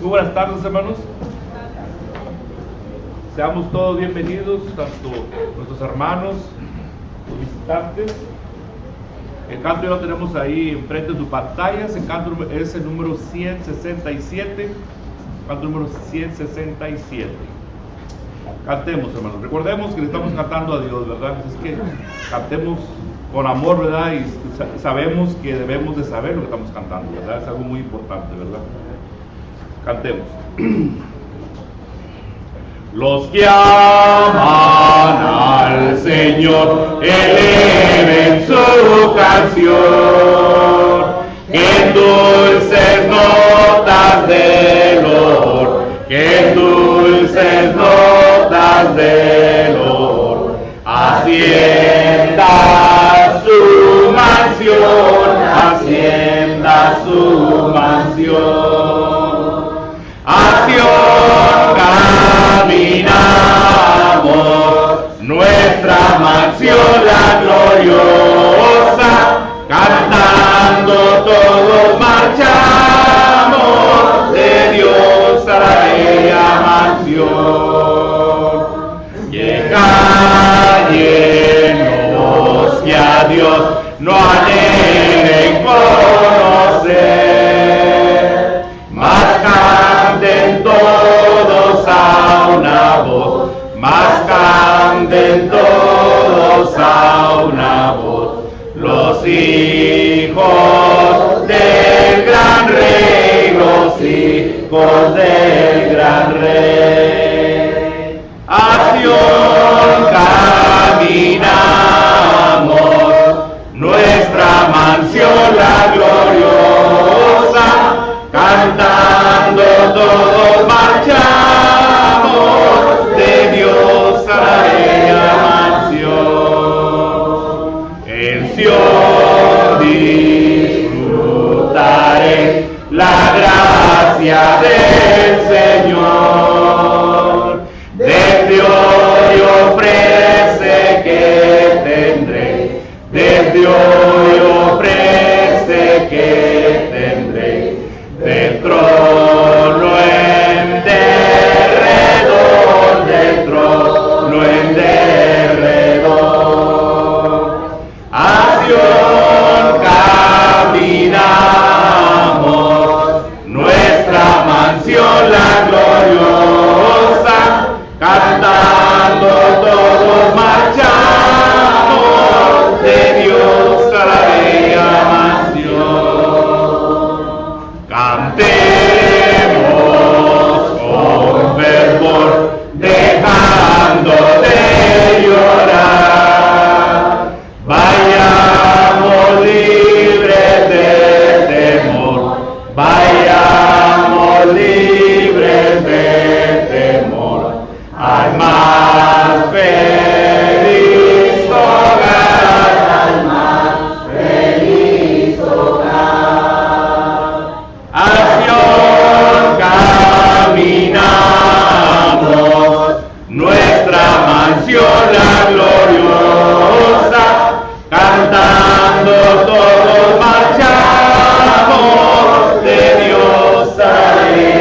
Muy buenas tardes, hermanos. Seamos todos bienvenidos, tanto nuestros hermanos, los visitantes. El canto ya lo tenemos ahí enfrente de sus pantallas. El canto es el número 167. Canto número 167. Cantemos, hermanos. Recordemos que le estamos cantando a Dios, ¿verdad? Es que cantemos con amor, ¿verdad? Y sabemos que debemos de saber lo que estamos cantando, ¿verdad? Es algo muy importante, ¿verdad? Cantemos. Los que aman al Señor eleven su canción, que en dulces notas de olor, que en dulces notas de olor, hacienda su mansión, hacienda su mansión. Acción caminamos, nuestra mansión la gloriosa, cantando todos marchamos, de Dios a la bella mansión. Llegan los que a Dios no anhelen conocer, mas canten todos a una voz, mas canten todos a una voz, los hijos del gran rey, los hijos del gran rey. Acción caminamos, nuestra mansión la gloriosa, cantando todos marchamos, de Dios a la bella mansión. En Sion disfrutaré la gracia del Señor, desde hoy ofrece que tendré, desde hoy ofrece que tendré, del trono en derredor, del trono en derredor. Acción caminamos, nuestra mansión la gloriosa, cantando todos marchamos, de Dios a la bella mansión. Cantemos con fervor, dejando de llorar, vayamos libres de temor, vayamos libres de temor, al más feliz hogar, al más feliz hogar. Acción caminamos, nuestra mansión la gloriosa, cantando todos marchamos, de Dios a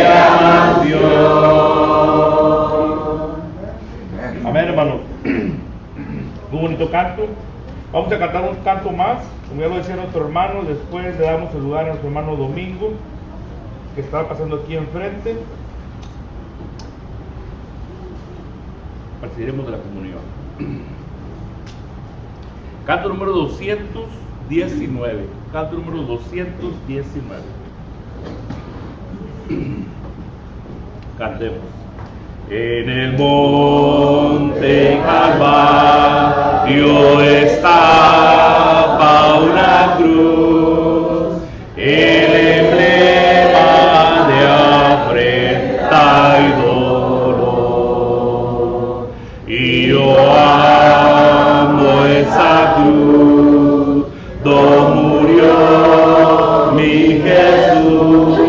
la mansión. Amén, hermano. Muy bonito canto. Vamos a cantar un canto más, como ya lo decía nuestro hermano. Después le damos el lugar a nuestro hermano Domingo, que está pasando aquí enfrente. Participaremos de la comunión. Canto número 219. Canto número 219. Cantemos. En el monte Calvario estaba una cruz, el emblema de afrenta y dolor. Y yo amo esa cruz, donde murió mi Jesús,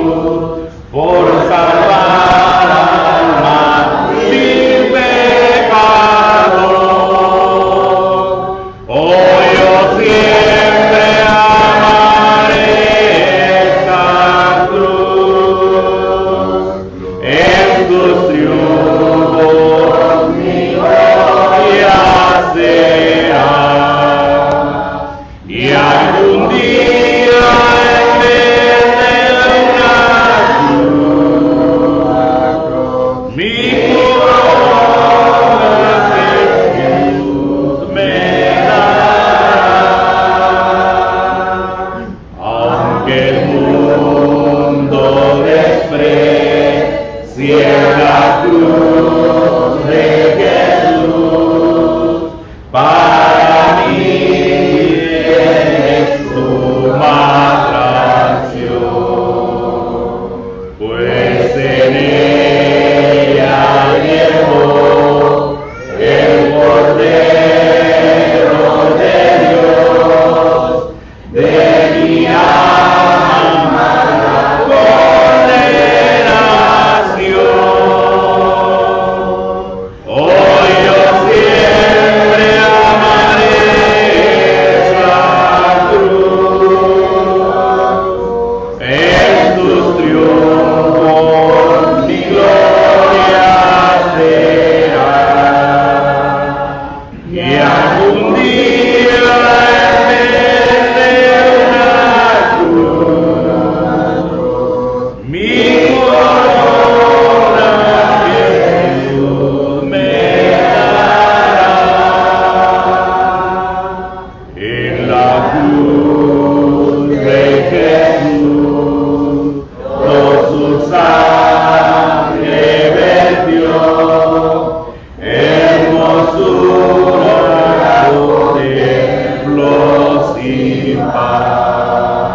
por salvar alma sin pecador. Oh, yo siempre amaré esa cruz. sin par,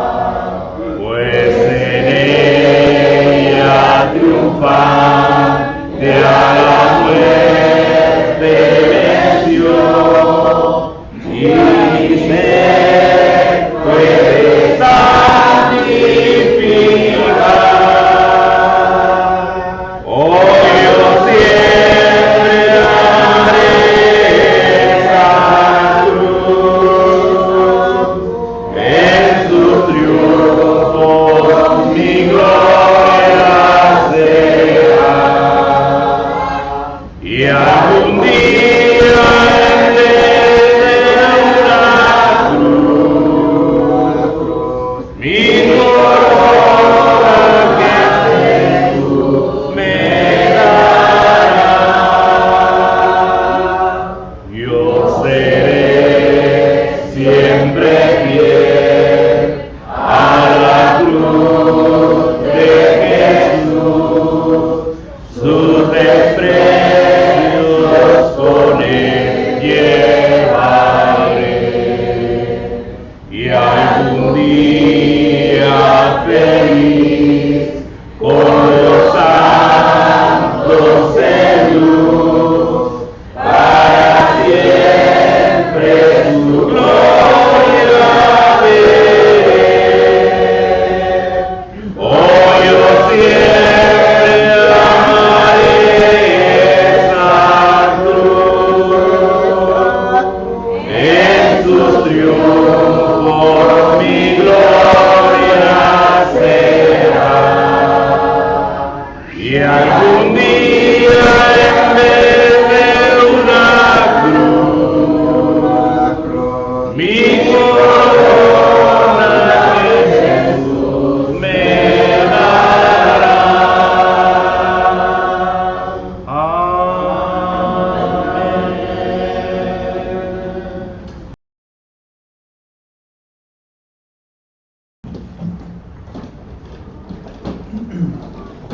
pues en ella triunfante a la muerte venció, y se puede santificar. Hoy yo siempre amaré esa cruz, en su triunfo mi gloria será, y algún día en una cruz mi corona que Jesús me dará. Yo seré siempre fiel a la cruz de Jesús, sus desprecios con él llevaré, y algún día feliz con los santos de luz, para siempre su gloria veré. Hoy yo siempre amaré esa cruz, en sus triunfos mi gloria será, y algún día en vez de una cruz mi corona que Jesús me dará. Amén.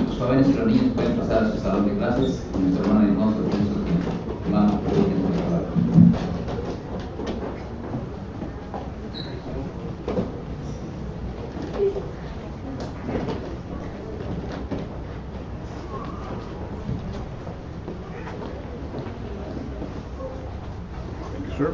Los jóvenes y los niños pueden pasar a su salón de clases con nuestra hermana y nosotros en nuestro tiempo. Vamos por el tiempo de palabra. Sure.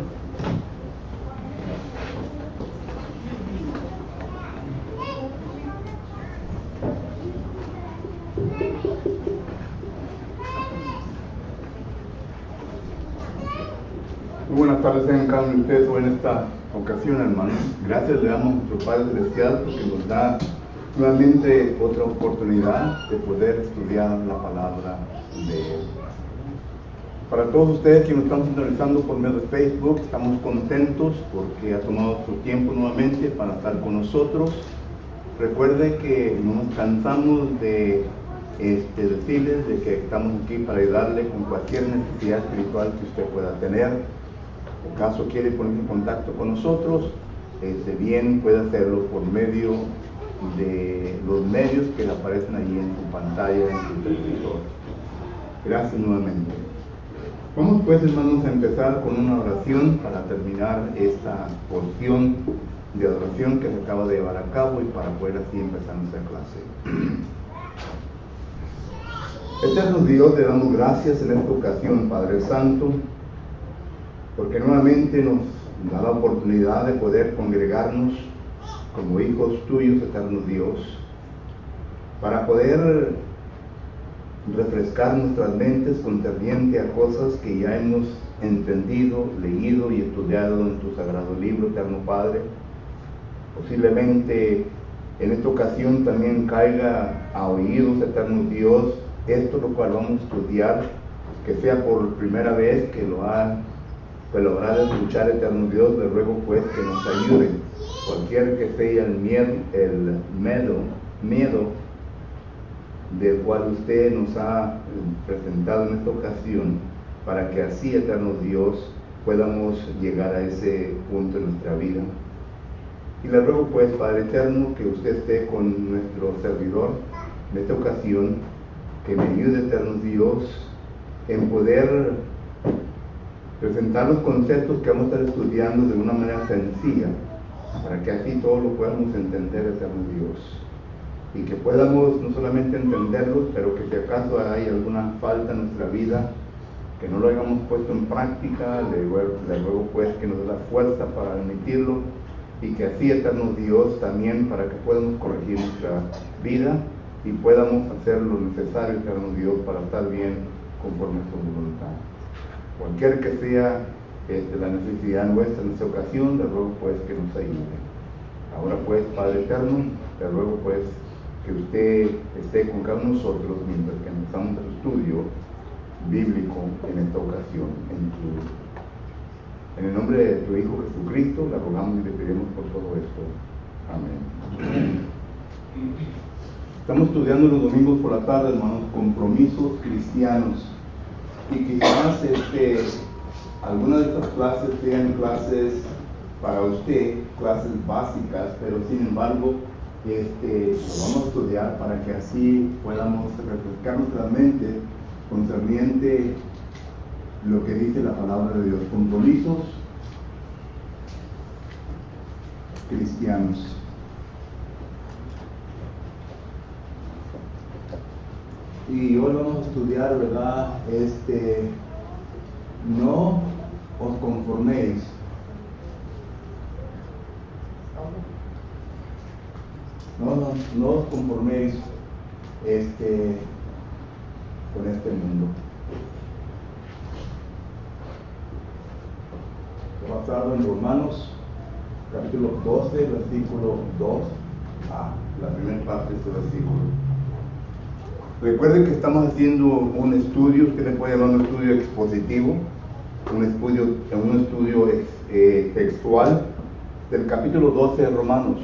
Muy buenas tardes tengan cada uno de ustedes en esta ocasión, hermanos. Gracias le damos a nuestro Padre Celestial porque nos da nuevamente otra oportunidad de poder estudiar la palabra de Él. Para todos ustedes que nos están sintonizando por medio de Facebook, estamos contentos porque ha tomado su tiempo nuevamente para estar con nosotros. Recuerde que no nos cansamos de decirles de que estamos aquí para ayudarle con cualquier necesidad espiritual que usted pueda tener. En caso quiere ponerse en contacto con nosotros, bien puede hacerlo por medio de los medios que le aparecen allí en su pantalla, en su televisor. Gracias nuevamente. Vamos pues, hermanos, a empezar con una oración para terminar esta porción de adoración que se acaba de llevar a cabo y para poder así empezar nuestra clase. Eterno Dios, le damos gracias en esta ocasión, Padre Santo, porque nuevamente nos da la oportunidad de poder congregarnos como hijos tuyos, eterno Dios, para poder refrescar nuestras mentes concerniente a cosas que ya hemos entendido, leído y estudiado en tu sagrado libro, eterno Padre. Posiblemente en esta ocasión también caiga a oídos, eterno Dios, esto lo cual vamos a estudiar, que sea por primera vez que lo habrá de escuchar, eterno Dios. Le ruego pues que nos ayude, cualquier que sea el miedo del cual usted nos ha presentado en esta ocasión, para que así, eterno Dios, podamos llegar a ese punto en nuestra vida. Y le ruego pues, Padre eterno, que usted esté con nuestro servidor en esta ocasión, que me ayude, eterno Dios, en poder presentar los conceptos que vamos a estar estudiando de una manera sencilla, para que así todos lo podamos entender, eterno Dios, y que podamos no solamente entenderlos, pero que si acaso hay alguna falta en nuestra vida, que no lo hayamos puesto en práctica, le ruego pues que nos dé la fuerza para admitirlo, y que así, eterno Dios, también para que podamos corregir nuestra vida y podamos hacer lo necesario, eterno Dios, para estar bien conforme a su voluntad. Cualquier que sea la necesidad nuestra en esta ocasión, le ruego pues que nos ayude. Ahora pues, Padre eterno, le ruego pues que usted esté con cada uno de nosotros mientras que empezamos el estudio bíblico en esta ocasión. En el nombre de tu Hijo Jesucristo, le rogamos y le pedimos por todo esto. Amén. Estamos estudiando los domingos por la tarde, hermanos, compromisos cristianos. Y quizás algunas de estas clases sean clases para usted, clases básicas, pero sin embargo, lo vamos a estudiar para que así podamos refrescar nuestra mente concerniente lo que dice la palabra de Dios. Compromisos cristianos. Y hoy vamos a estudiar, ¿verdad? No os conforméis. No os conforméis con este mundo. Basado en Romanos capítulo 12, versículo 2 la primera parte de este versículo. Recuerden que estamos haciendo un estudio, usted le puede llamar un estudio expositivo, un estudio textual del capítulo 12 de Romanos,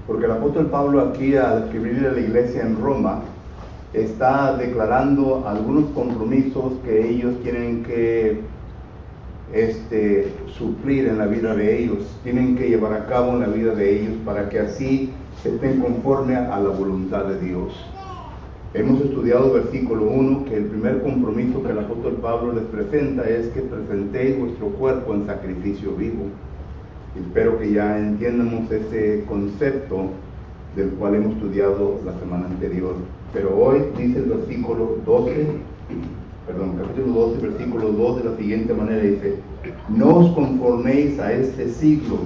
porque el apóstol Pablo aquí, al escribirle a la iglesia en Roma, está declarando algunos compromisos que ellos tienen que suplir en la vida de ellos, tienen que llevar a cabo en la vida de ellos para que así estén conforme a la voluntad de Dios. Hemos estudiado versículo 1, que el primer compromiso que el apóstol Pablo les presenta es que presentéis vuestro cuerpo en sacrificio vivo. Espero que ya entiendamos ese concepto del cual hemos estudiado la semana anterior. Pero hoy dice el capítulo 12, versículo 2 de la siguiente manera, dice: no os conforméis a este siglo,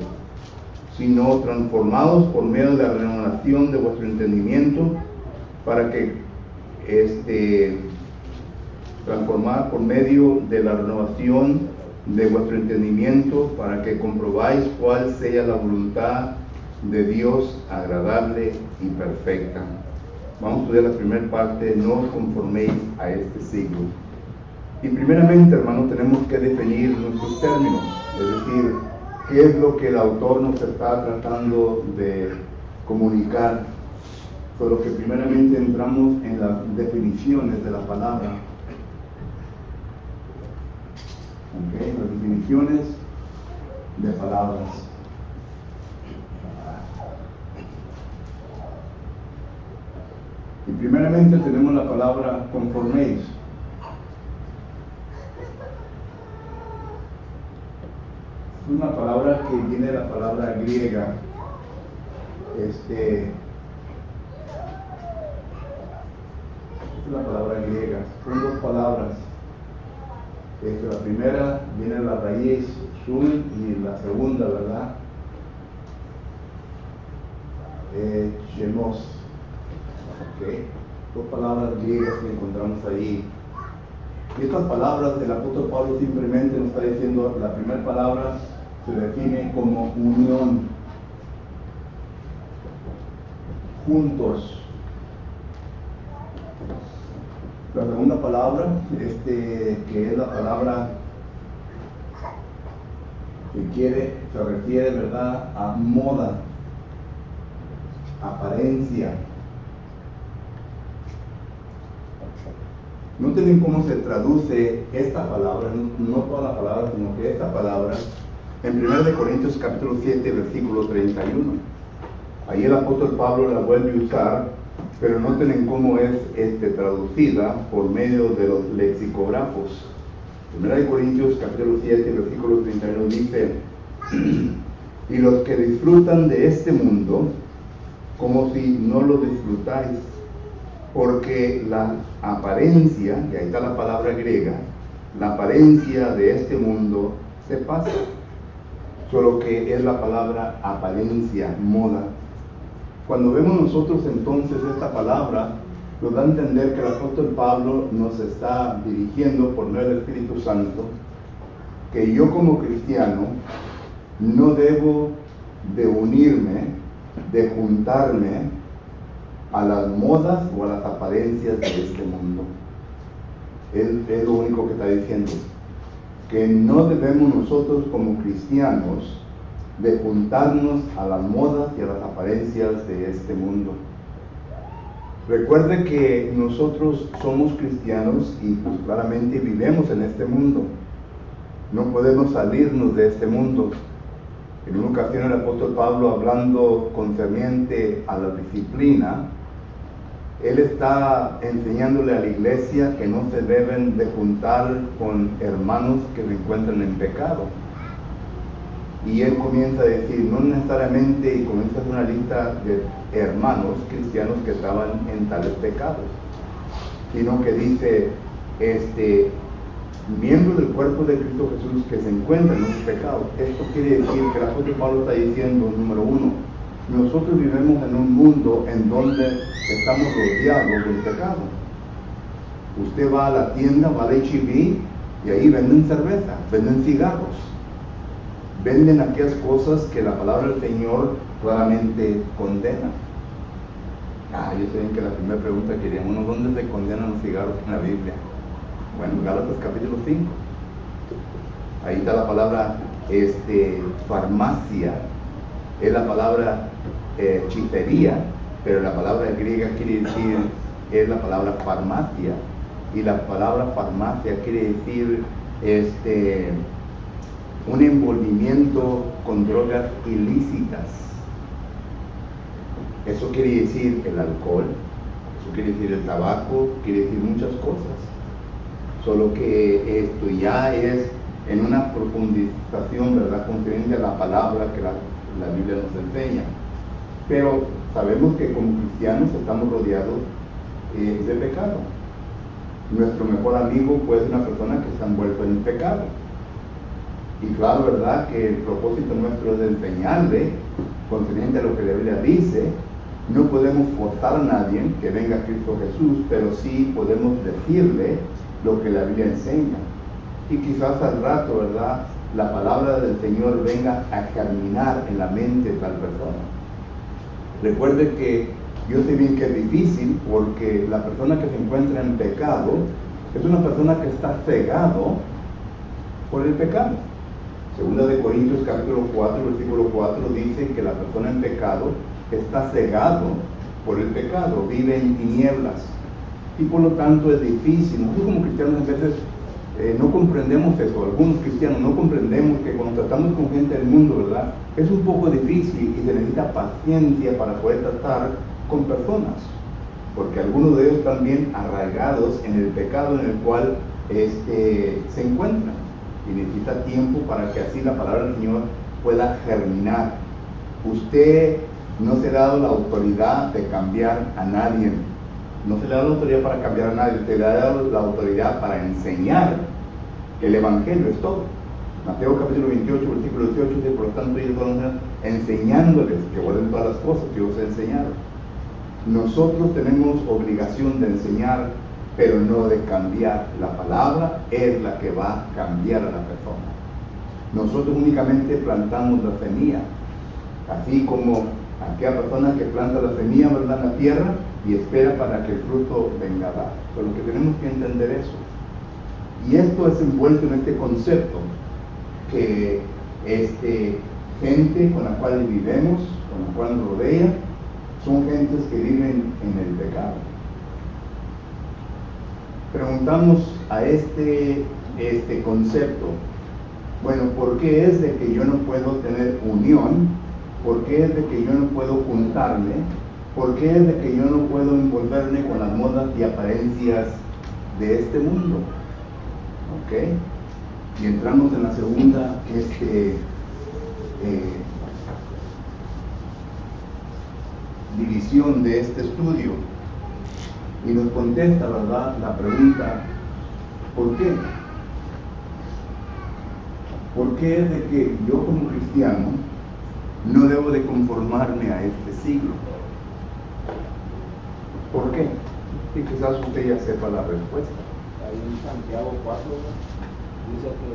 sino transformados por medio de la renovación de vuestro entendimiento, para que transformar por medio de la renovación de vuestro entendimiento, para que comprobáis cuál sea la voluntad de Dios agradable y perfecta. Vamos a estudiar la primera parte: no os conforméis a este siglo. Y primeramente, hermanos, tenemos que definir nuestros términos, es decir, qué es lo que el autor nos está tratando de comunicar. Por lo que primeramente entramos en las definiciones de la palabra. Las definiciones de palabras. Y primeramente tenemos la palabra conforméis. Es una palabra que viene de la palabra griega. Es la palabra griega. Son dos palabras. La primera viene de la raíz sun y la segunda, ¿verdad? Shemos. Dos palabras griegas que encontramos ahí. Y estas palabras el apóstol Pablo simplemente nos está diciendo, la primera palabra se define como unión, juntos. La segunda palabra, que es la palabra que se refiere, ¿verdad?, a moda, apariencia. Noten cómo se traduce esta palabra, no toda la palabra, sino que esta palabra, en 1 Corintios capítulo 7, versículo 31. Ahí el apóstol Pablo la vuelve a usar, pero noten cómo es traducida por medio de los lexicógrafos. 1 Corintios capítulo 7, versículo 31 dice: y los que disfrutan de este mundo como si no lo disfrutáis, porque la apariencia, y ahí está la palabra griega, la apariencia de este mundo se pasa. Solo que es la palabra apariencia, moda. Cuando vemos nosotros entonces esta palabra, nos da a entender que el apóstol Pablo nos está dirigiendo por medio del Espíritu Santo, que yo como cristiano no debo de unirme, de juntarme a las modas o a las apariencias de este mundo. Es lo único que está diciendo, que no debemos nosotros como cristianos de juntarnos a las modas y a las apariencias de este mundo. Recuerde que nosotros somos cristianos y pues claramente vivimos en este mundo. No podemos salirnos de este mundo. En una ocasión el apóstol Pablo, hablando concerniente a la disciplina, él está enseñándole a la iglesia que no se deben de juntar con hermanos que se encuentran en pecado. Y él comienza a decir, no necesariamente, y comienza a hacer una lista de hermanos cristianos que estaban en tales pecados, sino que dice, miembros del cuerpo de Cristo Jesús que se encuentran en un pecado. Esto quiere decir que el apóstol Pablo está diciendo, número uno, nosotros vivimos en un mundo en donde estamos rodeados del pecado. Usted va a la tienda, va al H-E-B y ahí venden cerveza, venden cigarros, venden aquellas cosas que la palabra del Señor claramente condena. Yo sé que la primera pregunta que dirían, ¿dónde se condenan los cigarros en la Biblia? Bueno, Gálatas capítulo 5. Ahí está la palabra farmacia, es la palabra hechicería, pero la palabra griega quiere decir, es la palabra farmacia, y la palabra farmacia quiere decir un envolvimiento con drogas ilícitas. Eso quiere decir el alcohol, eso quiere decir el tabaco, quiere decir muchas cosas. Solo que esto ya es en una profundización, ¿verdad?, concerniente a la palabra que la Biblia nos enseña. Pero sabemos que como cristianos estamos rodeados de pecado. Nuestro mejor amigo puede ser una persona que está envuelta en pecado. Y claro, ¿verdad?, que el propósito nuestro es de enseñarle concerniente a lo que la Biblia dice. No podemos forzar a nadie que venga a Cristo Jesús, pero sí podemos decirle lo que la Biblia enseña. Y quizás al rato, ¿verdad?, la palabra del Señor venga a germinar en la mente de tal persona. Recuerde que yo sé bien que es difícil, porque la persona que se encuentra en pecado es una persona que está cegado por el pecado. Segunda de Corintios capítulo 4, versículo 4 dice que la persona en pecado está cegado por el pecado, vive en tinieblas. Y por lo tanto es difícil. Nosotros como cristianos a veces no comprendemos eso. Algunos cristianos no comprendemos que cuando tratamos con gente del mundo, ¿verdad?, es un poco difícil y se necesita paciencia para poder tratar con personas, porque algunos de ellos están bien arraigados en el pecado en el cual se encuentran, y necesita tiempo para que así la palabra del Señor pueda germinar. Usted no se le ha dado la autoridad de cambiar a nadie. No se le ha dado la autoridad para cambiar a nadie, se le ha dado la autoridad para enseñar. El Evangelio es todo. Mateo capítulo 28, versículo 18 dice, por lo tanto ellos van a estar enseñándoles que guarden todas las cosas que yo os he enseñado. Nosotros tenemos obligación de enseñar, pero no de cambiar. La palabra es la que va a cambiar a la persona. Nosotros únicamente plantamos la semilla, así como aquella persona que planta la semilla, ¿verdad?, en la tierra y espera para que el fruto venga a dar. Pero que tenemos que entender eso. Y esto es envuelto en este concepto que gente con la cual vivimos, con la cual nos rodea, son gentes que viven en el pecado. Preguntamos a este concepto, bueno, ¿por qué es de que yo no puedo tener unión? ¿Por qué es de que yo no puedo juntarme? ¿Por qué es de que yo no puedo envolverme con las modas y apariencias de este mundo? ¿Ok? Y entramos en la segunda división de este estudio y nos contesta, ¿verdad?, la pregunta, ¿por qué? ¿Por qué es de que yo como cristiano no debo de conformarme a este siglo? ¿Por qué? Y quizás usted ya sepa la respuesta. Ahí en Santiago 4 dice que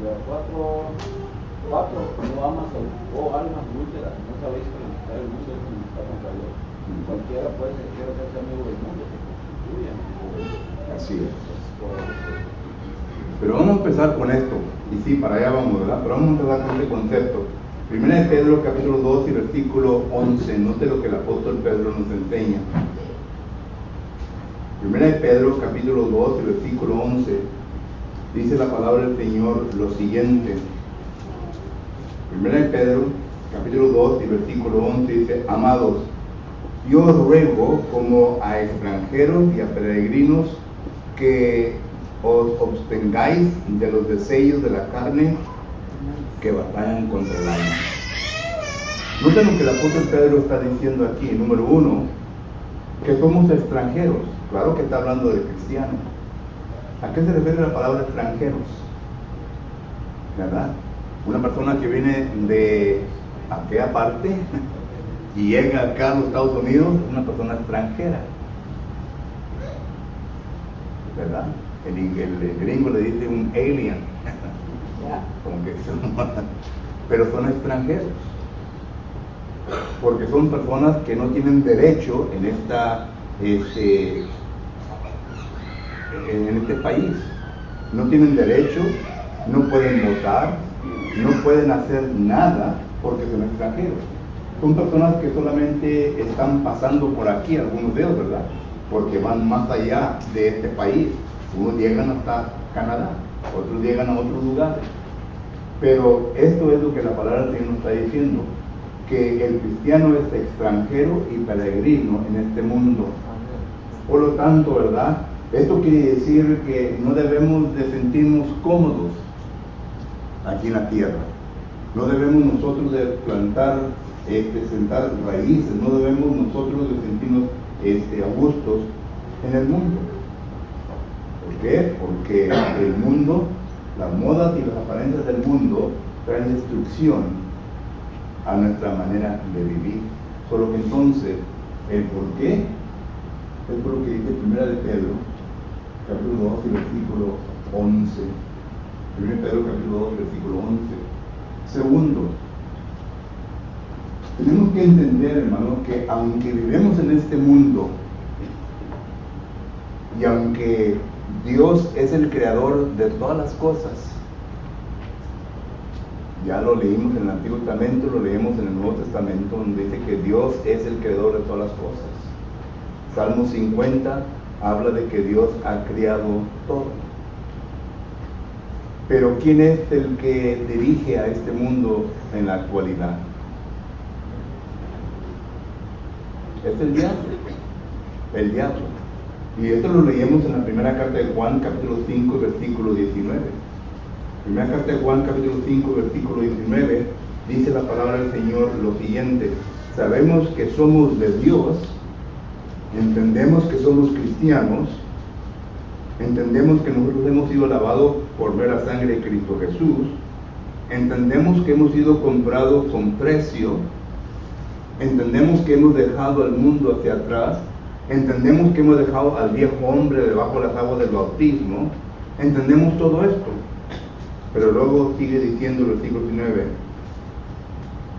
los cuatro no amas almas adúlteras, no sabéis que la amistad del mundo es enemistad contra Dios. Cualquiera puede ser, quiere ser amigo del mundo, se constituye amigo del mundo. Así es. Pero vamos a empezar con esto, y sí, para allá vamos, ¿verdad? Pero vamos a empezar con este concepto. Primera de Pedro, capítulo 2 y versículo 11, note lo que el apóstol Pedro nos enseña. Primera de Pedro, capítulo 2 y versículo 11, dice la palabra del Señor lo siguiente. Primera de Pedro, capítulo 2 y versículo 11 dice: amados, yo os ruego como a extranjeros y a peregrinos que os abstengáis de los deseos de la carne que batallan contra el alma. Noten lo que el apóstol Pedro está diciendo aquí. Número uno, que somos extranjeros. Claro que está hablando de cristianos. ¿A qué se refiere la palabra extranjeros? ¿Verdad? Una persona que viene de aquella parte y llega acá a los Estados Unidos es una persona extranjera, ¿verdad? El gringo le dice un alien, como que pero son extranjeros, porque son personas que no tienen derecho en este país, no tienen derecho, no pueden votar, no pueden hacer nada porque son extranjeros. Son personas que solamente están pasando por aquí, algunos de ellos, ¿verdad? Porque van más allá de este país. Unos llegan hasta Canadá, otros llegan a otros lugares. Pero esto es lo que la palabra del Señor nos está diciendo, que el cristiano es extranjero y peregrino en este mundo. Por lo tanto, ¿verdad? Esto quiere decir que no debemos de sentirnos cómodos aquí en la tierra. No debemos nosotros de sentar raíces, no debemos nosotros de sentirnos a gustos en el mundo. ¿Por qué? Porque el mundo, las modas y las apariencias del mundo traen destrucción a nuestra manera de vivir. Solo que entonces, el por qué es por lo que dice Primera de Pedro, capítulo 2 y versículo 11. Primera de Pedro, capítulo 2, versículo 11. Segundo, tenemos que entender, hermano, que aunque vivimos en este mundo y aunque Dios es el creador de todas las cosas, ya lo leímos en el Antiguo Testamento, lo leemos en el Nuevo Testamento, donde dice que Dios es el creador de todas las cosas. Salmo 50 habla de que Dios ha creado todo. Pero ¿quién es el que dirige a este mundo en la actualidad? Es el diablo. El diablo. Y esto lo leemos en la primera carta de Juan, capítulo 5, versículo 19. Primera carta de Juan, capítulo 5, versículo 19, dice la palabra del Señor lo siguiente: sabemos que somos de Dios, entendemos que somos cristianos, entendemos que nosotros hemos sido lavados por ver la sangre de Cristo Jesús, entendemos que hemos sido comprados con precio, entendemos que hemos dejado al mundo hacia atrás, entendemos que hemos dejado al viejo hombre debajo de las aguas del bautismo, entendemos todo esto. Pero luego sigue diciendo el versículo 19,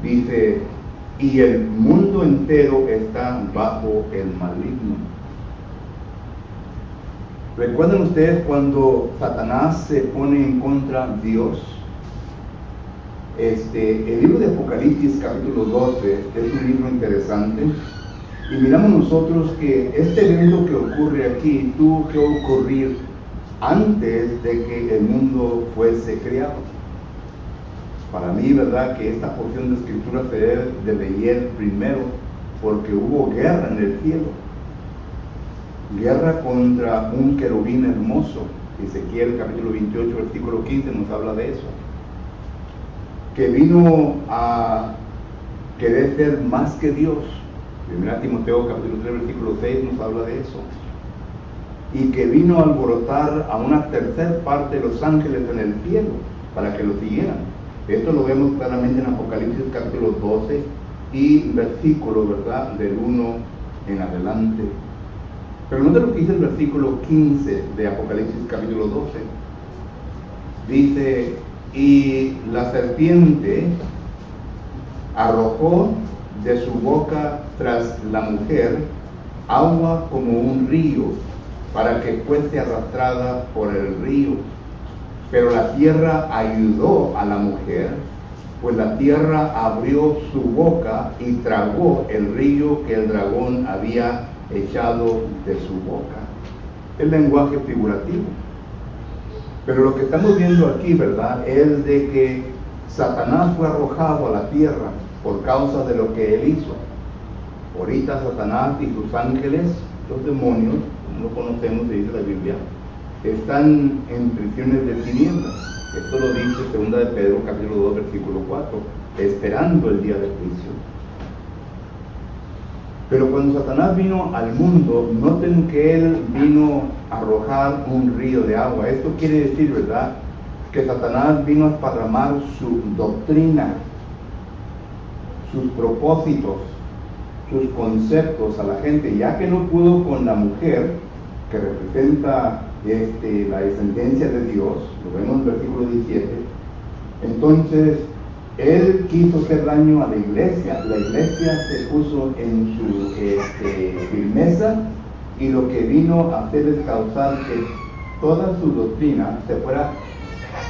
dice: y el mundo entero está bajo el maligno. ¿Recuerdan ustedes cuando Satanás se pone en contra de Dios? El libro de Apocalipsis capítulo 12 es un libro interesante, y miramos nosotros que este evento que ocurre aquí tuvo que ocurrir antes de que el mundo fuese creado. Para mí, verdad, que esta porción de escritura se debe de leer primero, porque hubo guerra en el cielo, guerra contra un querubín hermoso. Ezequiel capítulo 28 versículo 15 nos habla de eso, que vino a querer ser más que Dios, 1 Timoteo capítulo 3 versículo 6 nos habla de eso. Y que vino a alborotar a una tercera parte de los ángeles en el cielo para que lo siguieran. Esto lo vemos claramente en Apocalipsis capítulo 12 y versículo, ¿verdad?, del 1 en adelante. Pero note lo que dice el versículo 15 de Apocalipsis capítulo 12. Dice: y la serpiente arrojó de su boca tras la mujer agua como un río, para que fuese arrastrada por el río. Pero la tierra ayudó a la mujer, pues la tierra abrió su boca y tragó el río que el dragón había echado de su boca. El lenguaje figurativo. Pero lo que estamos viendo aquí, ¿verdad?, es de que Satanás fue arrojado a la tierra por causa de lo que él hizo. Ahorita Satanás y sus ángeles, los demonios, como lo conocemos, dice la Biblia, están en prisiones de tinieblas. Esto lo dice 2 de Pedro capítulo 2 versículo 4, esperando el día de juicio. Pero cuando Satanás vino al mundo, noten que él vino a arrojar un río de agua. Esto quiere decir, ¿verdad?, que Satanás vino a esparramar su doctrina, sus propósitos, sus conceptos a la gente, ya que no pudo con la mujer, que representa la descendencia de Dios, lo vemos en el versículo 17, entonces él quiso hacer daño a la iglesia se puso en su firmeza, y lo que vino a hacer es causar que toda su doctrina se fuera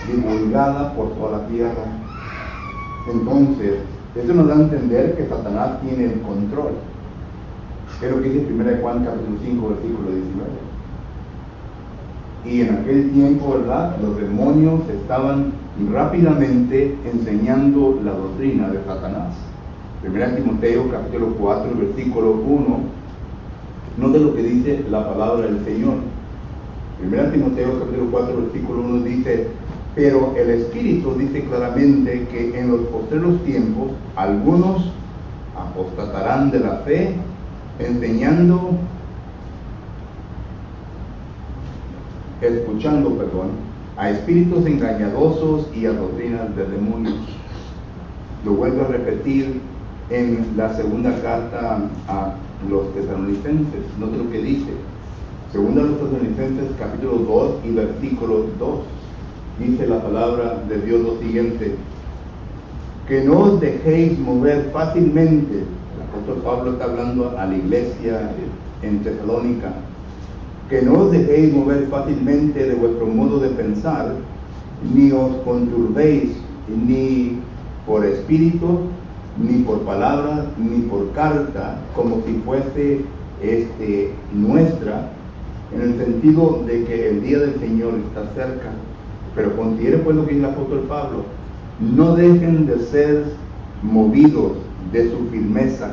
divulgada por toda la tierra. Entonces, eso nos da a entender que Satanás tiene el control. Es lo que dice 1 Juan capítulo 5 versículo 19. Y en aquel tiempo, ¿verdad?, los demonios estaban rápidamente enseñando la doctrina de Satanás. 1 Timoteo capítulo 4 versículo 1, note lo que dice la palabra del Señor. 1 Timoteo capítulo 4 versículo 1 dice: pero el Espíritu dice claramente que en los postreros tiempos algunos apostatarán de la fe, escuchando a espíritus engañosos y a doctrinas de demonios. Lo vuelvo a repetir en la segunda carta a los tesalonicenses. Note lo que dice. Segunda a los tesalonicenses capítulo 2 y versículo 2. Dice la palabra de Dios lo siguiente: que no os dejéis mover fácilmente. El apóstol Pablo está hablando a la iglesia en Tesalónica. Que no os dejéis mover fácilmente de vuestro modo de pensar, ni os conturbéis, ni por espíritu, ni por palabra, ni por carta, como si fuese nuestra, en el sentido de que el día del Señor está cerca. Pero considere pues lo que dice el apóstol Pablo: no dejen de ser movidos de su firmeza.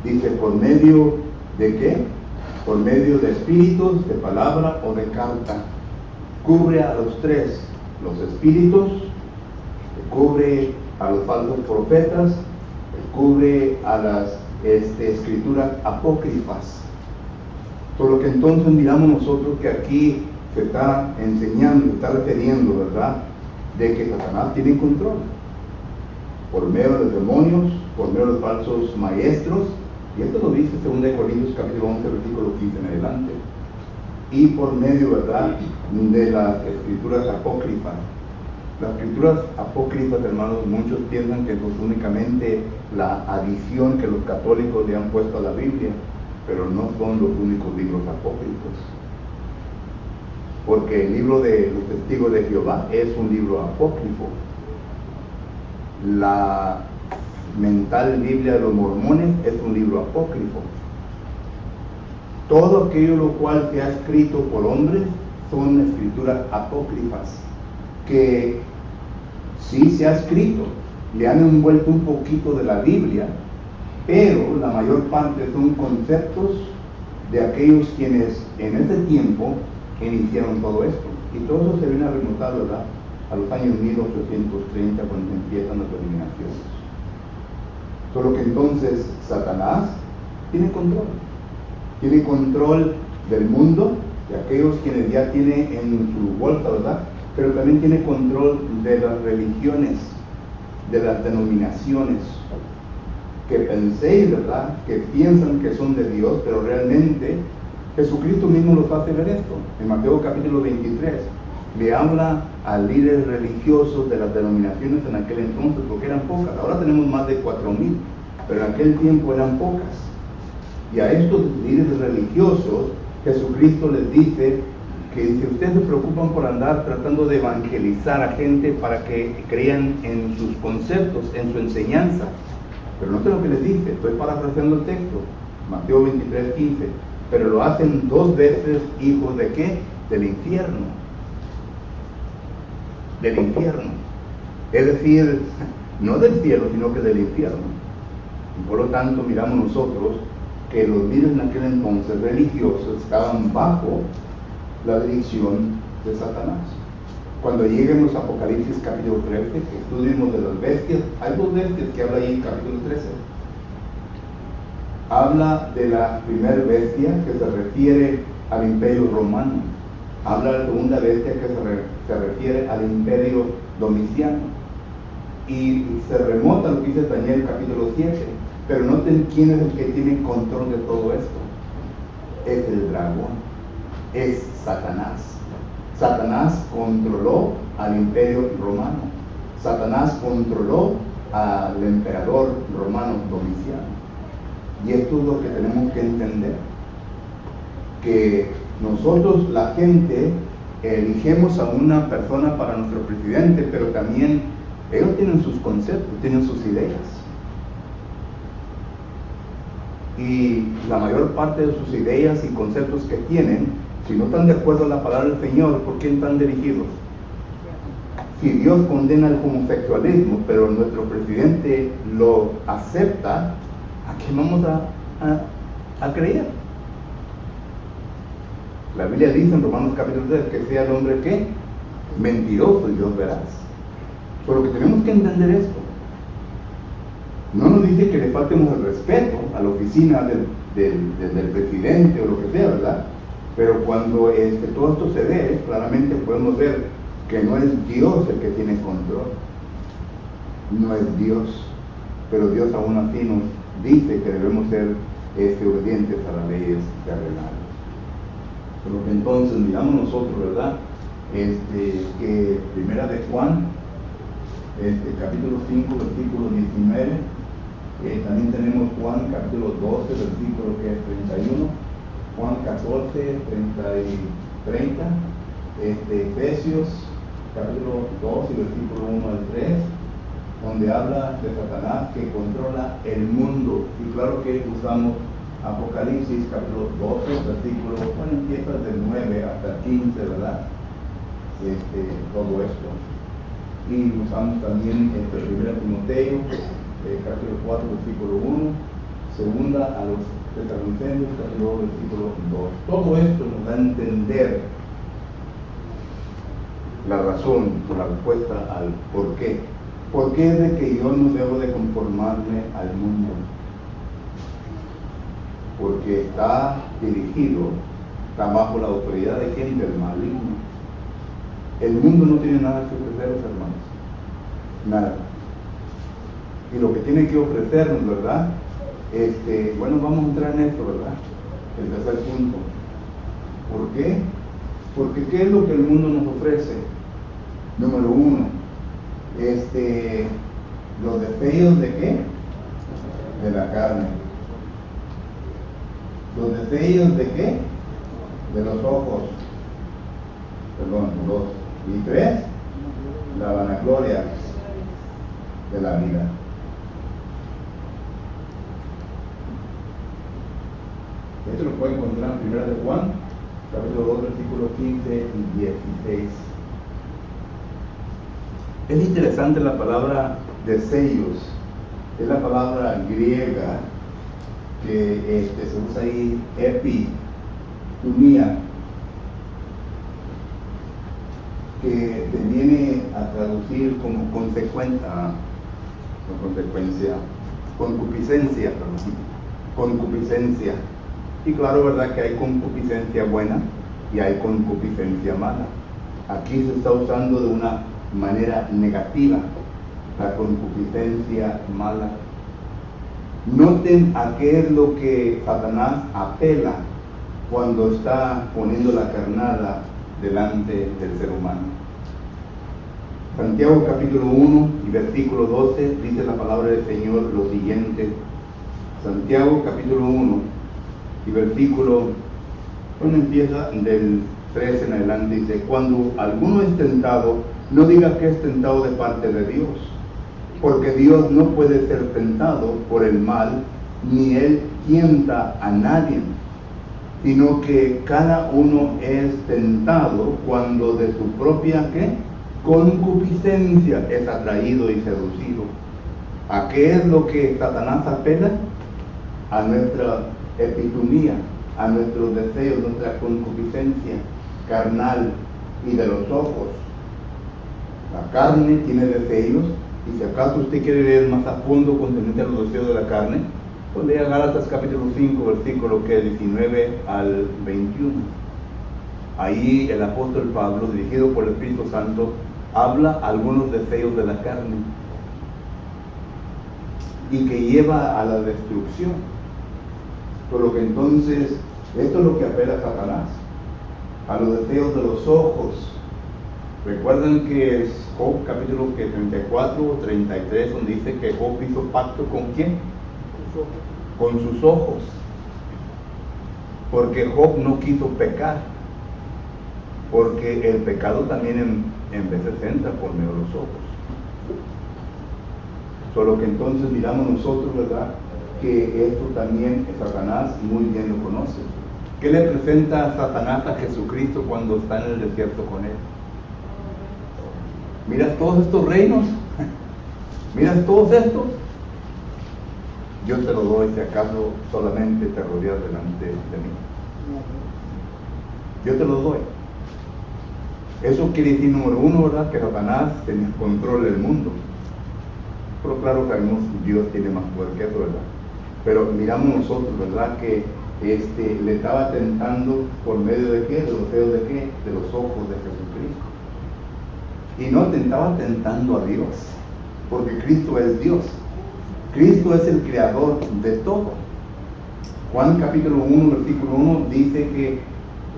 Dice, ¿por medio de qué? Por medio de espíritus, de palabra o de carta. Cubre a los tres: los espíritus, cubre a los falsos profetas, cubre a las escrituras apócrifas. Por lo que entonces miramos nosotros que aquí se está enseñando, se está refiriendo, ¿verdad?, de que Satanás tiene control por medio de los demonios, por medio de los falsos maestros, y esto lo dice 2 Corintios capítulo 11 versículo 15 en adelante, y por medio, ¿verdad?, de las escrituras apócrifas. Las escrituras apócrifas, hermanos, muchos piensan que es únicamente la adición que los católicos le han puesto a la Biblia, pero no son los únicos libros apócrifos. Porque el libro de los testigos de Jehová es un libro apócrifo. La mental Biblia de los mormones es un libro apócrifo. Todo aquello lo cual se ha escrito por hombres son escrituras apócrifas, que sí se ha escrito, le han envuelto un poquito de la Biblia, pero la mayor parte son conceptos de aquellos quienes en ese tiempo iniciaron todo esto. Y todo eso se viene a remontar, ¿verdad?, a los años 1830, cuando empiezan las eliminaciones. Solo que entonces Satanás Tiene control. Tiene control del mundo, de aquellos quienes ya tiene en su bolsa, ¿verdad? Pero también tiene control de las religiones, de las denominaciones, que penséis, ¿verdad?, que piensan que son de Dios, pero realmente Jesucristo mismo los hace ver esto. En Mateo capítulo 23 le habla a líderes religiosos de las denominaciones en aquel entonces, porque eran pocas. Ahora tenemos más de 4,000, pero en aquel tiempo eran pocas. Y a estos líderes religiosos Jesucristo les dice que si ustedes se preocupan por andar tratando de evangelizar a gente para que crean en sus conceptos, en su enseñanza, pero no sé lo que les dice, estoy parafraseando el texto, Mateo 23:15, pero lo hacen 2 veces hijos de ¿qué? Del infierno. Del infierno. Es decir, no del cielo, sino que del infierno. Y por lo tanto miramos nosotros que los líderes en aquel entonces religiosos estaban bajo la dirección de Satanás. Cuando lleguemos a Apocalipsis capítulo 13, que estudiemos de las bestias, hay 2 bestias que habla ahí en capítulo 13. Habla de la primera bestia que se refiere al imperio romano. Habla de la segunda bestia que se refiere al imperio domiciano. Y se remota lo que dice Daniel capítulo 7. Pero noten quién es el que tiene control de todo esto. Es el dragón. Es Satanás. Satanás controló al imperio romano. Satanás controló al emperador romano Domiciano. Y esto es lo que tenemos que entender. Que nosotros, la gente, eligemos a una persona para nuestro presidente, pero también ellos tienen sus conceptos, tienen sus ideas. Y la mayor parte de sus ideas y conceptos que tienen, si no están de acuerdo a la palabra del Señor, ¿por quién están dirigidos? Si Dios condena el homosexualismo, pero nuestro presidente lo acepta, ¿a qué vamos a creer? La Biblia dice en Romanos capítulo 3 que sea el hombre ¿qué? Mentiroso y Dios verás. Pero que tenemos que entender esto. No nos dice que le faltemos el respeto a la oficina del presidente o lo que sea, ¿verdad? Pero cuando todo esto se ve, claramente podemos ver que no es Dios el que tiene control. No es Dios. Pero Dios aún así nos dice que debemos ser obedientes a las leyes terrenales. Por lo que entonces miramos nosotros, ¿verdad? Que primera de Juan, capítulo 5, versículo 19. También tenemos Juan capítulo 12, versículo que es 31, Juan 14, 30 y 30, Efesios capítulo 2 y versículo 1 al 3, donde habla de Satanás que controla el mundo. Y claro que usamos Apocalipsis capítulo 12, versículo, empieza del 9 hasta el 15, ¿verdad? Todo esto. Y usamos también 1 Timoteo capítulo 4, versículo 1, segunda a los Tesalonicenses, capítulo 2, versículo 2. Todo esto nos da a entender la razón, la respuesta al por qué. ¿Por qué es de que yo no debo de conformarme al mundo? Porque está dirigido, está bajo la autoridad de quién? Del maligno. El mundo no tiene nada que ofrecer, hermanos. Nada. Y lo que tiene que ofrecernos, ¿verdad? Vamos a entrar en esto, ¿verdad? El tercer punto. ¿Por qué? Porque ¿qué es lo que el mundo nos ofrece? Número 1, los deseos de ¿qué? De la carne. Los deseos de ¿qué? De los ojos. 2. Y 3, la vanagloria de la vida. Esto lo pueden encontrar en 1 de Juan, capítulo 2, versículos 15 y 16. Es interesante la palabra deseos. Es la palabra griega que se usa ahí, epithumia, que te viene a traducir como concupiscencia, concupiscencia. Y claro, ¿verdad? Que hay concupiscencia buena y hay concupiscencia mala. Aquí se está usando de una manera negativa la concupiscencia mala. Noten a qué es lo que Satanás apela cuando está poniendo la carnada delante del ser humano. Santiago capítulo 1 y versículo 12 dice la palabra del Señor lo siguiente. Santiago capítulo 1 y versículo, empieza del 3 en adelante, dice: cuando alguno es tentado, no diga que es tentado de parte de Dios, porque Dios no puede ser tentado por el mal, ni Él tienta a nadie, sino que cada uno es tentado cuando de su propia ¿qué? Concupiscencia es atraído y seducido. ¿A qué es lo que Satanás apela? A nuestra epitomía, a nuestros deseos, nuestra concupiscencia carnal y de los ojos. La carne tiene deseos, y si acaso usted quiere leer más a fondo concerniente a los deseos de la carne, pues lea Gálatas capítulo 5, versículo 19 al 21. Ahí el apóstol Pablo, dirigido por el Espíritu Santo, habla algunos deseos de la carne y que lleva a la destrucción. Por lo que entonces, esto es lo que apela a Satanás, a los deseos de los ojos. Recuerden que es Job capítulo 34 o 33, donde dice que Job hizo pacto ¿con quién? Con sus ojos. Porque Job no quiso pecar, porque el pecado también en veces entra por medio de los ojos. Solo que entonces miramos nosotros, ¿verdad?, que esto también Satanás muy bien lo conoce. ¿Qué le presenta Satanás a Jesucristo cuando está en el desierto con él? ¿Miras todos estos reinos? ¿Miras todos estos? Yo te lo doy si acaso solamente te rodeas delante de mí. Yo te lo doy. Eso quiere decir, número uno, ¿verdad?, que Satanás tenía control del mundo. Pero claro, sabemos que Dios tiene más poder que eso, ¿verdad? Pero miramos nosotros, ¿verdad?, que le estaba tentando por medio de qué, de los deseos de qué, de los ojos de Jesucristo. Y no te estaba tentando a Dios, porque Cristo es Dios. Cristo es el creador de todo. Juan capítulo 1, versículo 1 dice que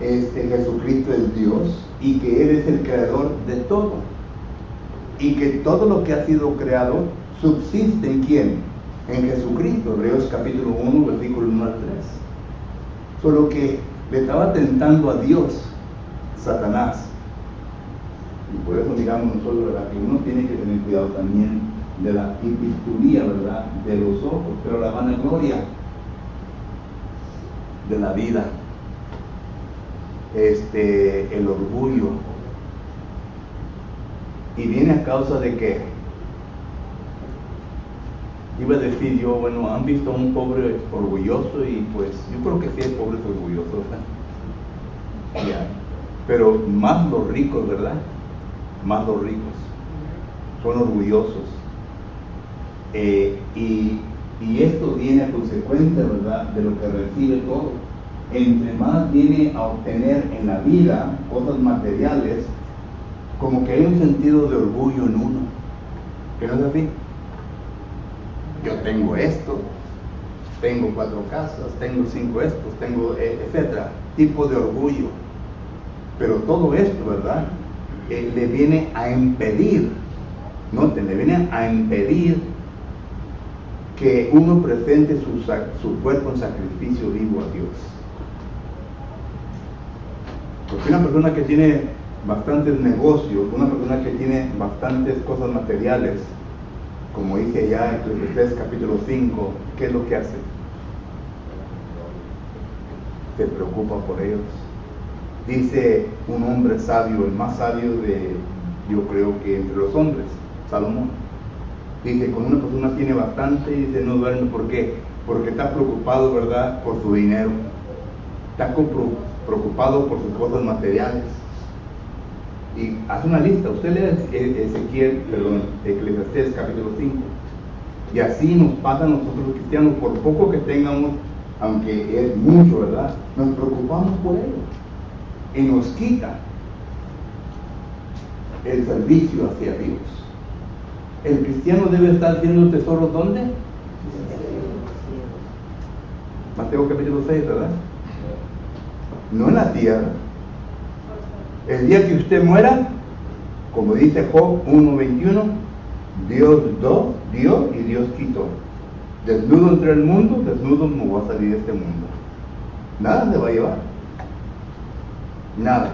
Jesucristo es Dios y que Él es el creador de todo. Y que todo lo que ha sido creado subsiste ¿en quién? En Jesucristo. Hebreos capítulo 1, versículo 1 al 3. Solo que le estaba tentando a Dios, Satanás. Y por eso digamos nosotros, ¿verdad?, que uno tiene que tener cuidado también de la hipistulía, ¿verdad?, de los ojos, pero la vanagloria de la vida, el orgullo. Y viene a causa de que, iba a decir yo, bueno, han visto a un pobre orgulloso, y pues yo creo que sí hay pobres orgullosos, ¿verdad? Yeah. Pero más los ricos, ¿verdad? Más los ricos son orgullosos. Y esto viene a consecuencia, ¿verdad?, de lo que recibe todo. Entre más viene a obtener en la vida cosas materiales, como que hay un sentido de orgullo en uno, que no es así. Yo tengo esto, tengo 4 casas, tengo 5 estos, tengo etcétera, tipo de orgullo. Pero todo esto, ¿verdad?, le viene a impedir, noten, le viene a impedir que uno presente su cuerpo en sacrificio vivo a Dios. Porque una persona que tiene bastantes negocios, una persona que tiene bastantes cosas materiales, como dice ya en Eclesiastés capítulo 5, ¿qué es lo que hace? Se preocupa por ellos. Dice un hombre sabio, el más sabio de, yo creo que entre los hombres, Salomón, dice, cuando una persona tiene bastante, dice, no duerme. ¿Por qué? Porque está preocupado, ¿verdad?, por su dinero. Está preocupado por sus cosas materiales. Y hace una lista. Usted lee Eclesiastés capítulo 5. Y así nos pasa a nosotros los cristianos. Por poco que tengamos, aunque es mucho, ¿verdad? Nos preocupamos por ello y nos quita el servicio hacia Dios. El cristiano debe estar haciendo tesoros, ¿dónde? Mateo capítulo 6, ¿verdad? No en la tierra. El día que usted muera, como dice Job 1:21, Dios dio y Dios quitó. Desnudo entre el mundo, desnudo me voy a salir de este mundo. Nada se va a llevar. Nada.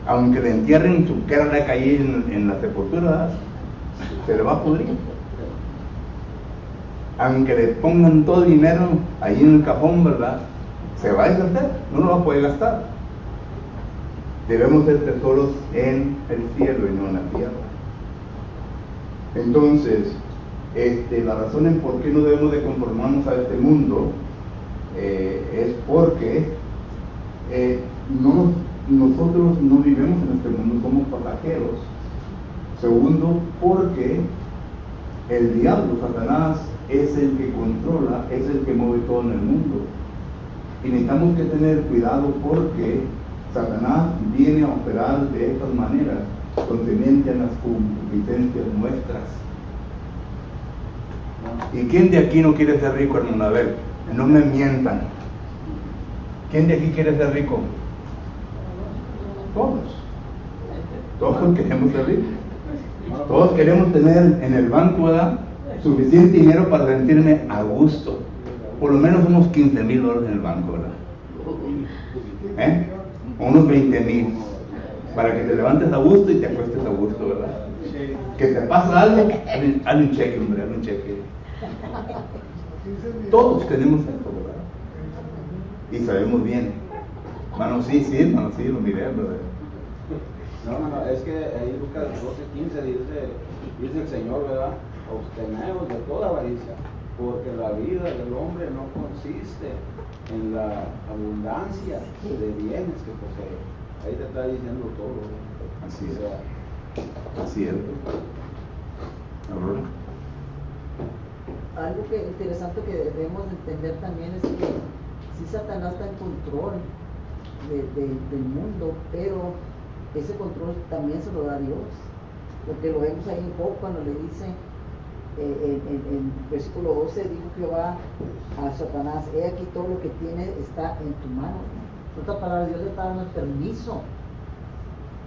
Aunque le entierren su cara de calle en la sepultura, se le va a pudrir. Aunque le pongan todo el dinero ahí en el cajón, ¿verdad? Se va a deshacer, no lo va a poder gastar. Debemos ser tesoros en el cielo y no en la tierra. Entonces, la razón en por qué no debemos de conformarnos a este mundo es porque nosotros no vivimos en este mundo, somos pasajeros. Segundo, porque el diablo, Satanás, es el que controla, es el que mueve todo en el mundo. Y necesitamos que tener cuidado porque Satanás viene a operar de estas maneras, concerniente a las concupiscencias nuestras. ¿Y quién de aquí no quiere ser rico, hermano? A ver, no me mientan. ¿Quién de aquí quiere ser rico? Todos queremos ser ricos. Todos queremos tener en el banco, ¿verdad?, suficiente dinero para sentirme a gusto. Por lo menos unos $15,000 en el banco, ¿verdad? O unos 20,000, para que te levantes a gusto y te acuestes a gusto, ¿verdad? Que te pasa algo, hazle un cheque, hombre, hazle un cheque. Todos tenemos esto, ¿verdad? Y sabemos bien. Hermano, sí, lo miré, ¿verdad? No, es que ahí Lucas 12:15 dice el Señor, ¿verdad? Obteneos de toda avaricia, porque la vida del hombre no consiste en la abundancia de bienes que posee. Ahí te está diciendo todo, ¿verdad? Así es. Así es. Aurora. Algo interesante que debemos entender también es que sí, Satanás está en control del mundo, pero ese control también se lo da Dios, porque lo vemos ahí en Job cuando le dice en versículo 12, dijo Jehová a Satanás: he aquí todo lo que tiene está en tu mano. En otras palabras, Dios le está dando el permiso,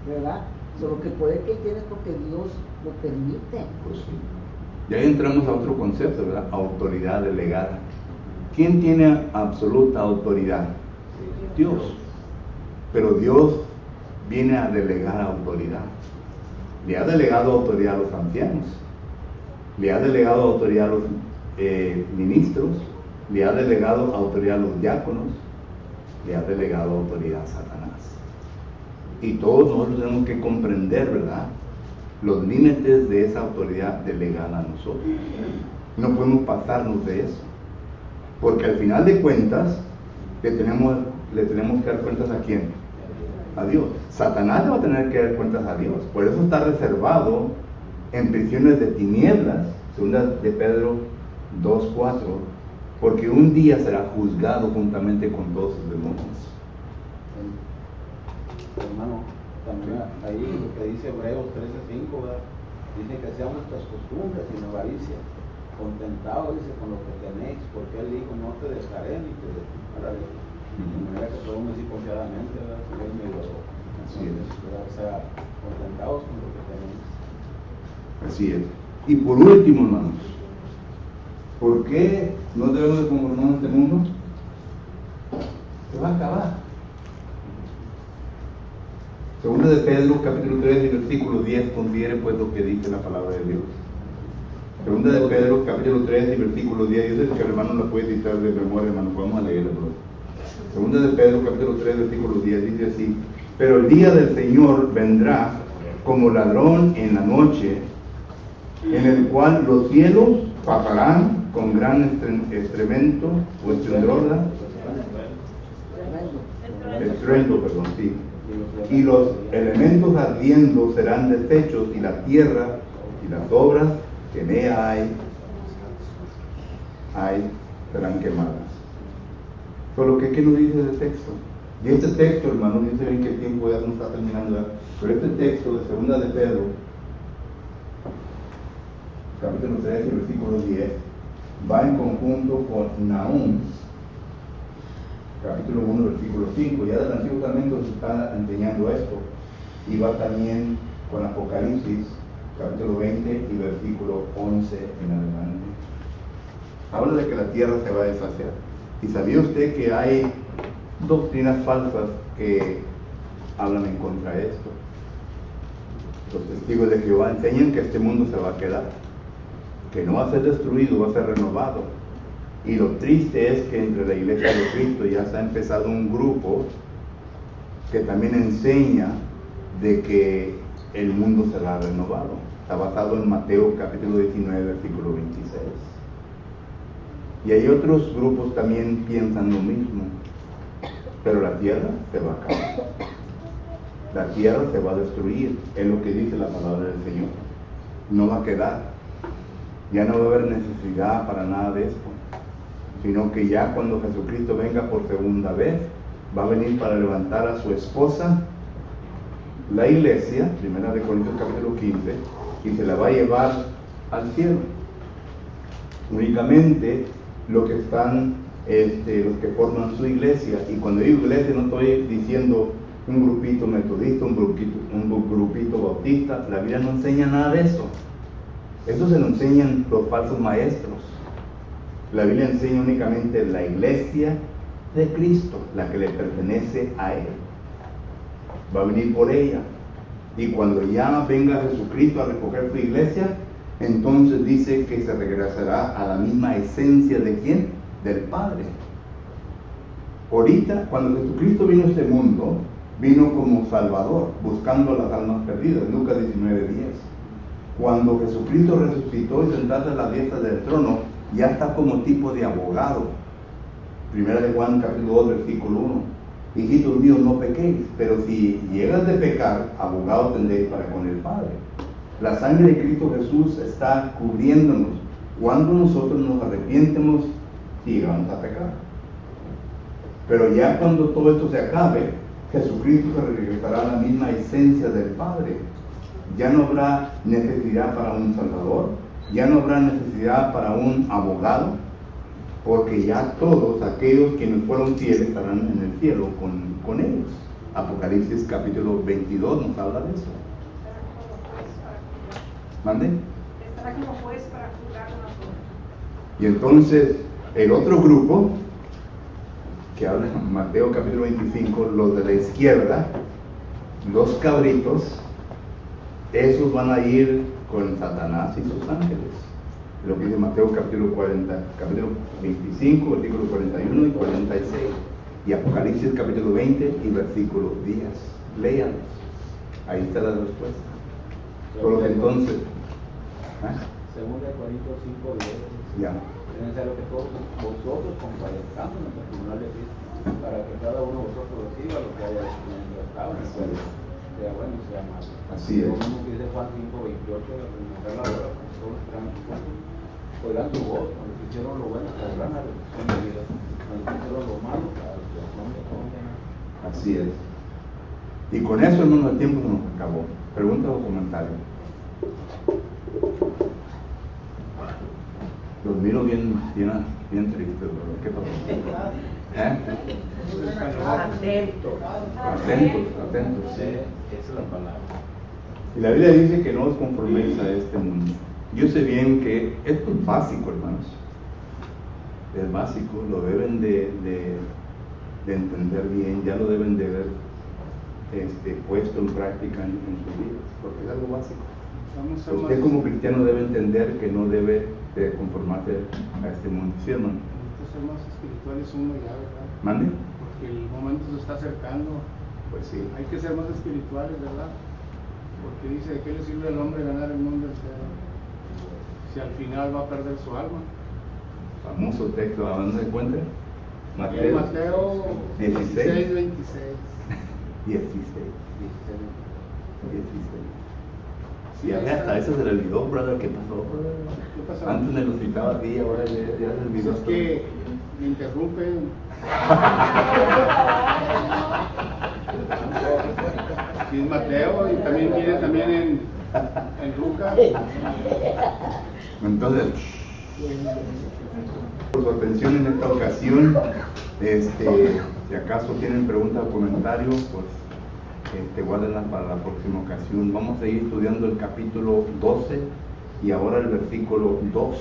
¿verdad? Solo que poder que tienes porque Dios lo permite. Pues sí. Y ahí entramos a otro concepto, ¿verdad? Autoridad delegada. ¿Quién tiene absoluta autoridad? Dios. Pero Dios viene a delegar autoridad. Le ha delegado autoridad a los ancianos, le ha delegado autoridad a los ministros, le ha delegado autoridad a los diáconos, le ha delegado autoridad a Satanás. Y todos nosotros tenemos que comprender, ¿verdad?, los límites de esa autoridad delegada a nosotros. No podemos pasarnos de eso, porque al final de cuentas le tenemos que dar cuentas ¿a quién? A Dios. Satanás le va a tener que dar cuentas a Dios. Por eso está reservado en prisiones de tinieblas, segunda de Pedro 2:4, porque un día será juzgado juntamente con todos sus demonios. Hermano, también ahí lo que dice Hebreos 13:5, ¿verdad? Dice que sean nuestras costumbres sin avaricia, contentados, dice, con lo que tenéis, porque Él dijo: no te dejaré ni te desampararé. De manera que podemos decir confiadamente, ¿verdad? Señor me lo. Así es. O sea, contentados con lo que tenéis. Así es. Y por último, hermanos, ¿por qué no debemos de conformarnos a este mundo? Se va a acabar. Segunda de Pedro, capítulo 3, y versículo 10, considere pues lo que dice la palabra de Dios. Segunda de Pedro, capítulo 3, y versículo 10, yo sé que el hermano la puede citar de memoria, hermano, vamos a leerlo. Segunda de Pedro, capítulo 3, versículo 10, dice así: pero el día del Señor vendrá como ladrón en la noche, en el cual los cielos pasarán con gran estruendo, o estruendo, perdón, sí. Y los elementos ardiendo serán deshechos, y la tierra y las obras que en ella hay serán quemadas. Solo que, ¿qué nos dice ese texto? Y este texto, hermano, dice bien que el tiempo ya no está terminando, ¿verdad? Pero este texto de Segunda de Pedro, capítulo 3 y versículo 10, va en conjunto con Nahum, capítulo 1, versículo 5. Ya del Antiguo Testamento se está enseñando esto. Y va también con Apocalipsis, capítulo 20 y versículo 11 en adelante. Habla de que la tierra se va a deshacer. ¿Y sabía usted que hay doctrinas falsas que hablan en contra de esto? Los testigos de Jehová enseñan que este mundo se va a quedar, que no va a ser destruido, va a ser renovado. Y lo triste es que entre la iglesia de Cristo ya se ha empezado un grupo que también enseña de que el mundo será renovado. Está basado en Mateo capítulo 19, versículo 26. Y hay otros grupos también piensan lo mismo. Pero la tierra se va a acabar. La tierra se va a destruir. Es lo que dice la palabra del Señor. No va a quedar. Ya no va a haber necesidad para nada de esto. Sino que ya cuando Jesucristo venga por segunda vez, va a venir para levantar a su esposa, la iglesia, 1 de Corintios capítulo 15, y se la va a llevar al cielo. Únicamente los que están, los que forman su iglesia, y cuando digo iglesia no estoy diciendo un grupito metodista, un grupito bautista. La Biblia no enseña nada de eso. Eso se lo enseñan los falsos maestros. La Biblia enseña únicamente la iglesia de Cristo, la que le pertenece a Él. Va a venir por ella. Y cuando ya venga Jesucristo a recoger su iglesia, entonces dice que se regresará a la misma esencia de ¿quién? Del Padre. Ahorita, cuando Jesucristo vino a este mundo, vino como Salvador, buscando las almas perdidas. Lucas 19:10. Cuando Jesucristo resucitó y sentado a la diestra del trono, ya está como tipo de abogado. 1 de Juan capítulo 2, versículo 1. Hijitos míos, no pequéis, pero si llegas de pecar, abogado tendréis para con el Padre. La sangre de Cristo Jesús está cubriéndonos cuando nosotros nos arrepientemos y llegamos a pecar. Pero ya cuando todo esto se acabe, Jesucristo se regresará a la misma esencia del Padre. Ya no habrá necesidad para un Salvador, ya no habrá necesidad para un abogado, porque ya todos aquellos quienes fueron fieles estarán en el cielo con ellos. Apocalipsis capítulo 22 nos habla de eso. ¿Mande? Estará como juez para juzgar a nosotros. Y entonces el otro grupo que habla en Mateo capítulo 25, los de la izquierda, los cabritos, esos van a ir con Satanás y sus ángeles. Lo que dice Mateo capítulo 25, versículo 41 y 46. Y Apocalipsis capítulo 20 y versículo 10. Léanlos. Ahí está la respuesta. Por lo que entonces, Según de Corintios 5:10, ya. es necesario que todos vosotros compadezcamos en el tribunal de Cristo, para que cada uno de vosotros reciba lo que haya estado en el cuerpo, sea bueno y sea malo. Así es. Lo mismo que dice Juan 5:28, al renovar la hora, todos serán justos, oirán tu voz, cuando hicieron lo bueno, saldrán a la resurrección de vida, cuando hicieron lo malo, a la resurrección de condenación. Así es. Y con eso, hermano, el tiempo se nos acabó. Pregunta o comentario. Los miro bien tristes, ¿verdad? ¿Qué pasó? Atentos. Esa es la palabra. Y la Biblia dice que no os conforméis a este mundo. Yo sé bien que esto es básico, hermanos. Es básico, lo deben de entender bien, ya lo deben de ver puesto en práctica en sus vidas, porque es algo básico. Usted como cristiano debe entender que no debe de conformarse a este mundo, ¿sí, hermano? Hay que ser más espirituales uno ya, ¿verdad? ¿Mande? Porque el momento se está acercando. Pues sí. Hay que ser más espirituales, ¿verdad? Porque dice, ¿de qué le sirve al hombre ganar el mundo entero si al final va a perder su alma? Famoso texto, ¿a dónde se encuentra? Mateo 16, 26. 16. Y a mí hasta eso se le olvidó, brother. ¿Qué pasó, brother? ¿Qué pasó? Antes me lo citaba así, ahora ya se olvidó. Es que me interrumpen. Sí, es Mateo y también viene también en Lucas. Entonces, por su atención en esta ocasión, si acaso tienen preguntas o comentarios, pues guárdenlas para la próxima ocasión. Vamos a ir estudiando el capítulo 12 y ahora el versículo 2,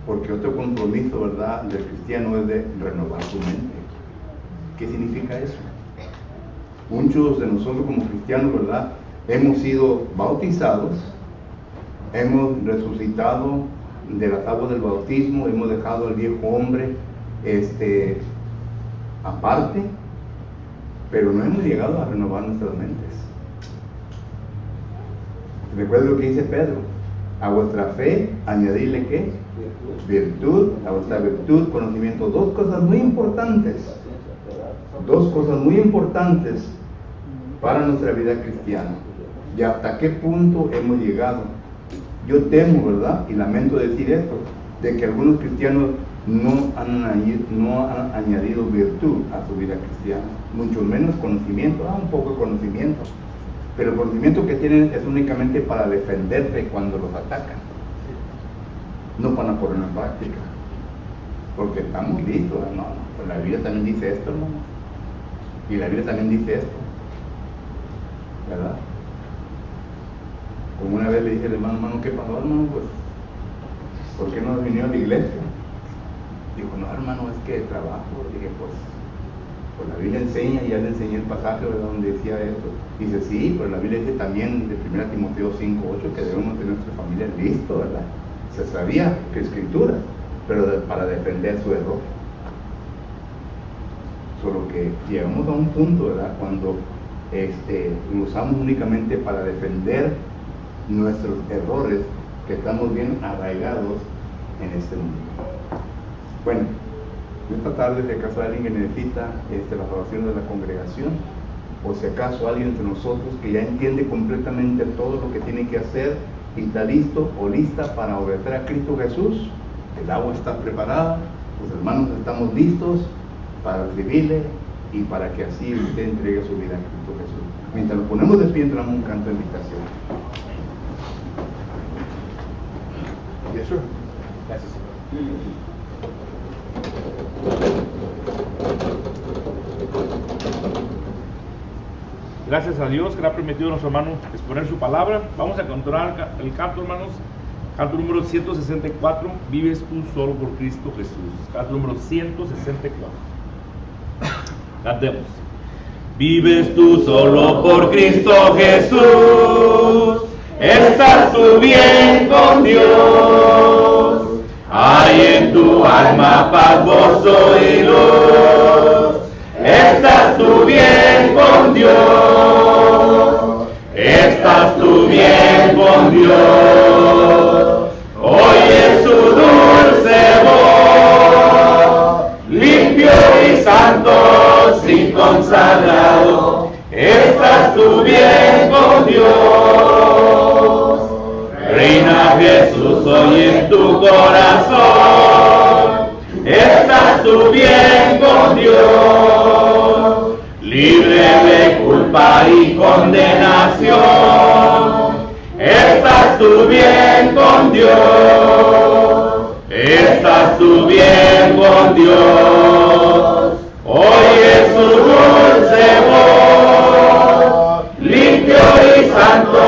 porque otro compromiso, ¿verdad?, del cristiano es de renovar su mente. ¿Qué significa eso? Muchos de nosotros como cristianos, ¿verdad?, hemos sido bautizados, hemos resucitado de las aguas del bautismo, hemos dejado al viejo hombre aparte, pero no hemos llegado a renovar nuestras mentes. Recuerda lo que dice Pedro: a vuestra fe añadirle ¿qué? Virtud, a vuestra virtud conocimiento. Dos cosas muy importantes para nuestra vida cristiana. ¿Y hasta qué punto hemos llegado? Yo temo, ¿verdad?, y lamento decir esto, de que algunos cristianos no han añadido virtud a su vida cristiana, mucho menos conocimiento. Un poco de conocimiento, pero el conocimiento que tienen es únicamente para defenderse cuando los atacan, no para ponerlo en práctica, porque estamos listos. No, pues la Biblia también dice esto, hermano, y la Biblia también dice esto, ¿verdad? Como una vez le dije al hermano, ¿qué pasó, hermano? Pues, ¿por qué no vino a la iglesia? Dijo, no, hermano, es que trabajo. Dije, pues la Biblia enseña, y ya le enseñé el pasaje, ¿verdad?, donde decía esto. Dice, sí, pero la Biblia dice también de 1 Timoteo 5:8 que debemos tener nuestra familia listo, ¿verdad? Se sabía que escritura, pero para defender su error. Solo que llegamos a un punto, ¿verdad?, cuando lo usamos únicamente para defender nuestros errores, que estamos bien arraigados en este mundo. Bueno, esta tarde, si acaso hay alguien que necesita la salvación de la congregación, o si acaso alguien entre nosotros que ya entiende completamente todo lo que tiene que hacer y está listo o lista para obedecer a Cristo Jesús, el agua está preparada, los hermanos estamos listos para recibirle y para que así usted entregue su vida a Cristo Jesús. Mientras nos ponemos de pie, entramos un canto de invitación. Yes, sir. Gracias, señor. Gracias a Dios que le ha permitido a nuestro hermano exponer su palabra. Vamos a continuar el canto, hermanos. Canto número 164, Vives tú solo por Cristo Jesús. Canto número 164. Cantemos. Vives tú solo por Cristo Jesús, estás tú bien con Dios. Hay en tu alma paz, gozo y luz, estás tú bien con Dios, estás tú bien con Dios. Oye su dulce voz, limpio y santo, sin consagrado, estás tú bien con Dios. Reina Jesús hoy en tu corazón, estás tú bien con Dios, libre de culpa y condenación, estás tú bien con Dios, estás tú bien con Dios. Oye su dulce voz, limpio y santo,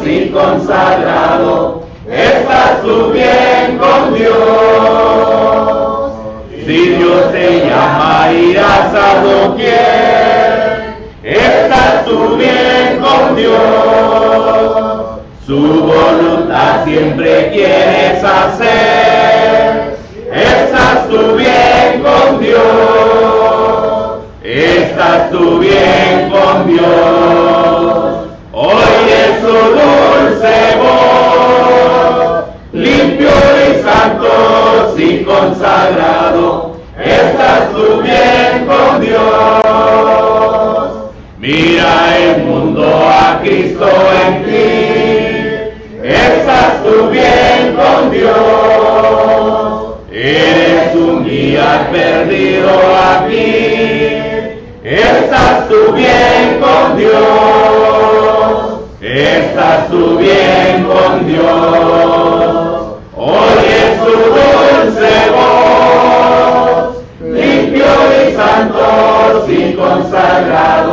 sin consagrado, estás tú bien con Dios. Si Dios te llama, irás a doquier, estás tú bien con Dios. Su voluntad siempre quieres hacer, estás tú bien con Dios, estás tú bien con Dios. Oye su dulce voz, limpio y santo, sin consagrado, estás tú bien con Dios. Mira el mundo, a Cristo en ti, estás tú bien con Dios. Eres un guía Si has perdido aquí, estás tú bien con Dios, estás tú bien con Dios. Oye su dulce voz, limpio y santos y consagrados